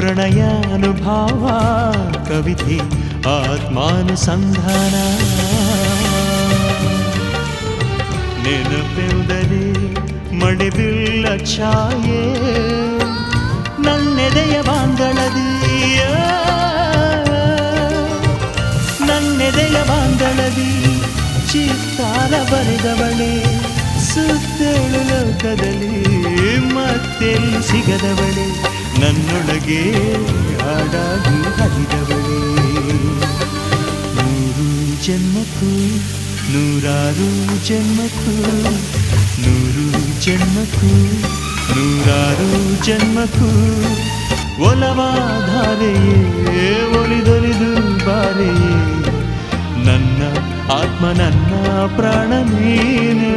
ಪ್ರಣಯಾನುಭಾವ ಕವಿತೆ ಆತ್ಮಾನುಸಂಧಾನ ನೆನಪೆಂದರೆ ಮಳೆಬಿಲ್ಲ ಛಾಯೆ ನನ್ನೆದೆಯ ಬಾಂಧಳದಿಯ ನನ್ನೆದೆಯ ಬಾಂಧಳದಿ ಚಿತ್ತಾರ ಬರೆದವಳೆ ಸುತ್ತೇಳು ಲೋಕದಲ್ಲಿ ಮತ್ತೆಲ್ಲಿ ಸಿಗದವಳೆ ನನ್ನೊಳಗೆ ಹಾಡಾಗಿ ಹರಿದವಳೆ ನೂರು ಜನ್ಮಕ್ಕೂ ನೂರಾರು ಜನ್ಮಕ್ಕೂ ನೂರು ಜನ್ಮಕ್ಕೂ ನೂರಾರು ಜನ್ಮಕ್ಕೂ ಒಲವಾಧಾರೆಯೇ ಒಲಿದೊಲಿದು ಬಾರೆಯೇ ನನ್ನ ಆತ್ಮ ನನ್ನ ಪ್ರಾಣ ನೀನು